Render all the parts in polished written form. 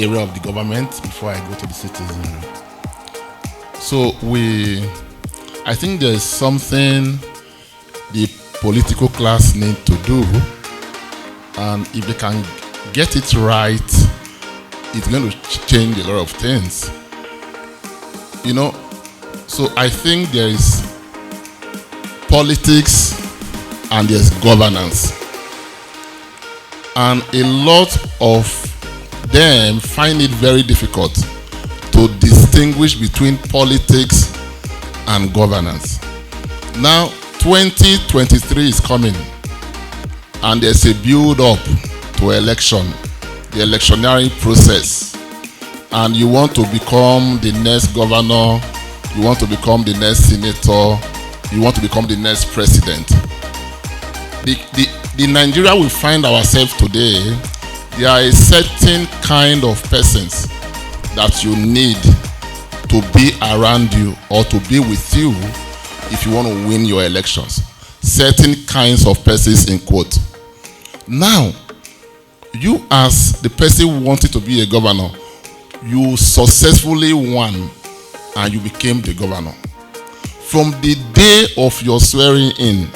area of the government before I go to the citizenry. So I think there's something the political class need to do, and if they can get it right, it's going to change a lot of things. So I think there is politics and there's governance. And a lot of them find it very difficult to distinguish between politics and governance. Now, 2023 is coming, and there's a build-up to election, the electionary process. And you want to become the next governor, you want to become the next senator, you want to become the next president. The Nigeria we find ourselves today, there are a certain kind of persons that you need to be around you or to be with you if you want to win your elections. Certain kinds of persons, in quote. Now, you as the person who wanted to be a governor, you successfully won and you became the governor. From the day of your swearing in,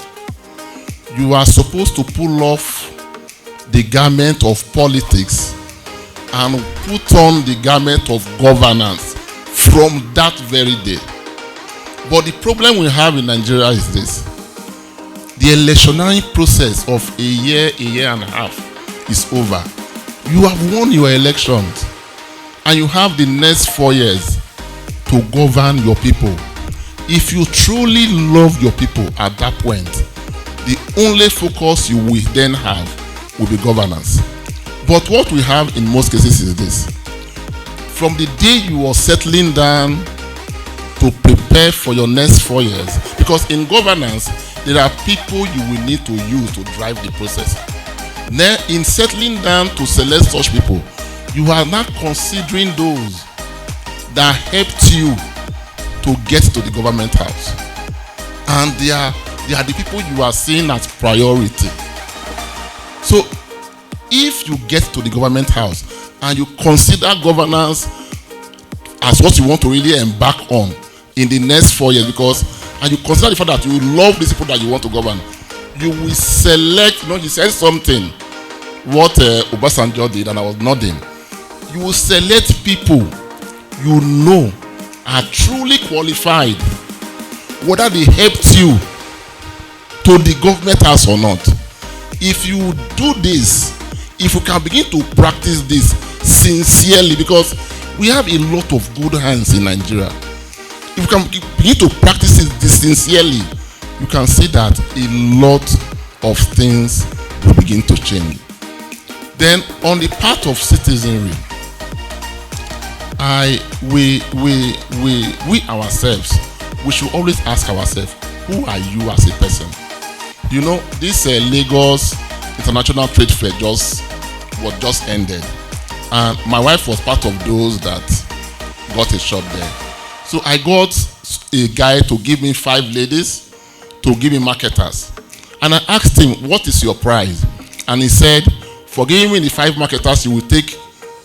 you are supposed to pull off the garment of politics and put on the garment of governance from that very day. But the problem we have in Nigeria is this. The electionary process of a year and a half is over. You have won your elections and you have the next 4 years to govern your people. If you truly love your people at that point, the only focus you will then have will be governance. But what we have in most cases is this. From the day you are settling down to prepare for your next 4 years, because in governance, there are people you will need to use to drive the process. Then in settling down to select such people, you are not considering those that helped you to get to the government house. And they are the people you are seeing as priority. So if you get to the government house and you consider governance as what you want to really embark on in the next 4 years, and you consider the fact that you love these people that you want to govern, you will select, you said something, what Obasanjo did, and I was nodding. You will select people you know are truly qualified, whether they helped you to the government house or not. If you do this, if you can begin to practice this sincerely, because we have a lot of good hands in Nigeria. If you can begin to practice this sincerely, you can see that a lot of things will begin to change. Then on the part of citizenry, we ourselves, we should always ask ourselves, who are you as a person? This Lagos International Trade Fair just ended, and my wife was part of those that got a shop there. So I got a guy to give me 5 ladies to give me marketers, and I asked him, what is your price? And he said, for giving me the 5 marketers, you will take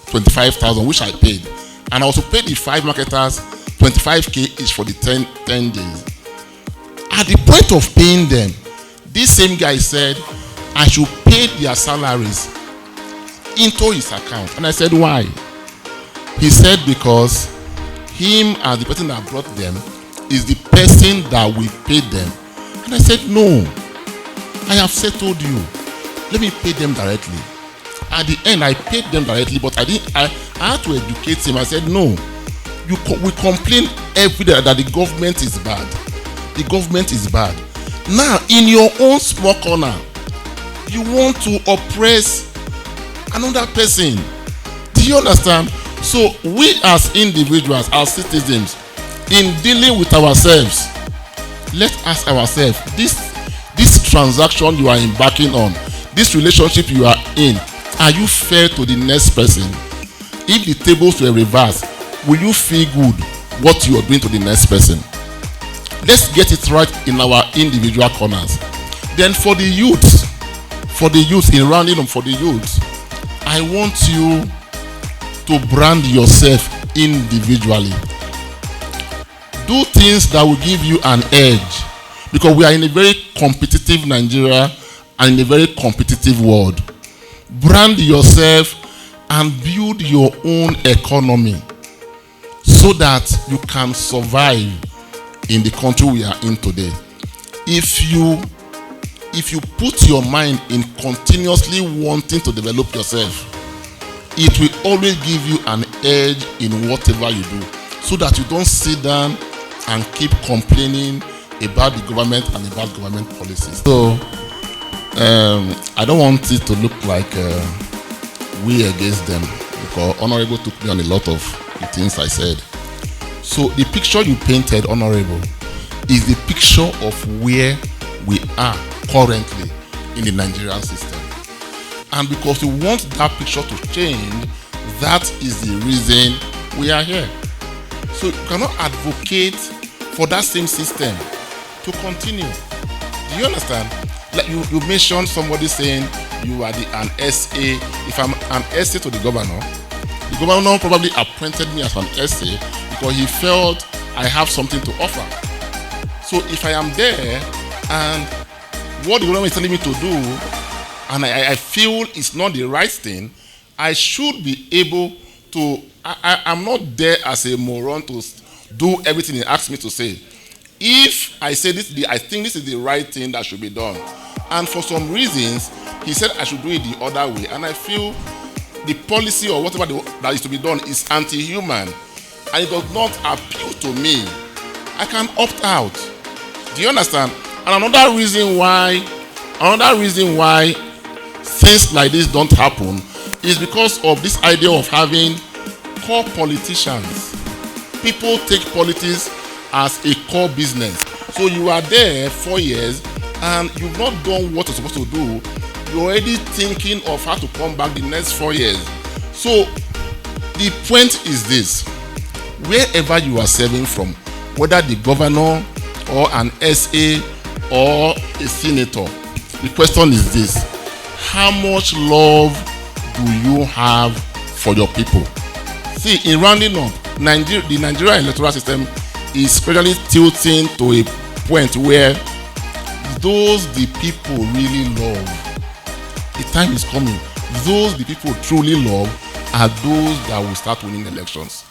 25,000, which I paid. And I also paid the 5 marketers 25k each for the 10 days. At the point of paying them, this same guy said I should pay their salaries into his account. And I said, why? He said, because him as the person that brought them is the person that will pay them. And I said, no, I have settled you. Let me pay them directly. At the end, I paid them directly, but I had to educate him. I said, no, we complain every day that the government is bad. The government is bad. Now, in your own small corner, you want to oppress another person. Do you understand? So we as individuals, as citizens, in dealing with ourselves, let's ask ourselves, this transaction you are embarking on, this relationship you are in, are you fair to the next person? If the tables were reversed, will you feel good what you are doing to the next person? Let's get it right in our individual corners. Then for the youth, in rounding up for the youth, I want you to brand yourself individually. Do things that will give you an edge, because we are in a very competitive Nigeria and in a very competitive world. Brand yourself and build your own economy so that you can survive in the country we are in today. If you put your mind in continuously wanting to develop yourself, it will always give you an edge in whatever you do, so that you don't sit down and keep complaining about the government and about government policies. So I don't want it to look like we against them, because Honorable took me on a lot of the things I said. So the picture you painted, Honorable, is the picture of where we are currently in the Nigerian system. And because we want that picture to change, that is the reason we are here. So you cannot advocate for that same system to continue. Do you understand? Like you mentioned somebody saying you are an SA. If I'm an SA to the governor probably appointed me as an SA because he felt I have something to offer. So if I am there and what the government is telling me to do, and I feel it's not the right thing, I should be able to. I'm not there as a moron to do everything he asks me to say. If I say this, I think this is the right thing that should be done, and for some reasons he said I should do it the other way, and I feel the policy or whatever that is to be done is anti-human and it does not appeal to me, I can opt out. Do you understand? And another reason why things like this don't happen is because of this idea of having core politicians. People take politics as a core business. So you are there 4 years and you've not done what you're supposed to do. You're already thinking of how to come back the next 4 years. So the point is this: wherever you are serving from, whether the governor or an SA or a senator, the question is this: how much love do you have for your people? See, in rounding up, the Nigerian electoral system is gradually tilting to a point where those the people really love, the time is coming, those the people truly love are those that will start winning elections.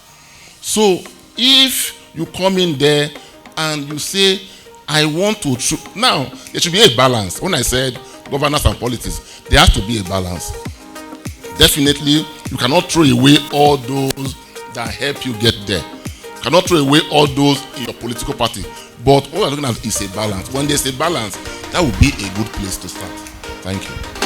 So if you come in there and you say, I want to now there should be a balance. When I said governance and politics, there has to be a balance. Definitely, you cannot throw away all those that help you get there. You cannot throw away all those in your political party. But what we're looking at is a balance. When there's a balance, that would be a good place to start. Thank you.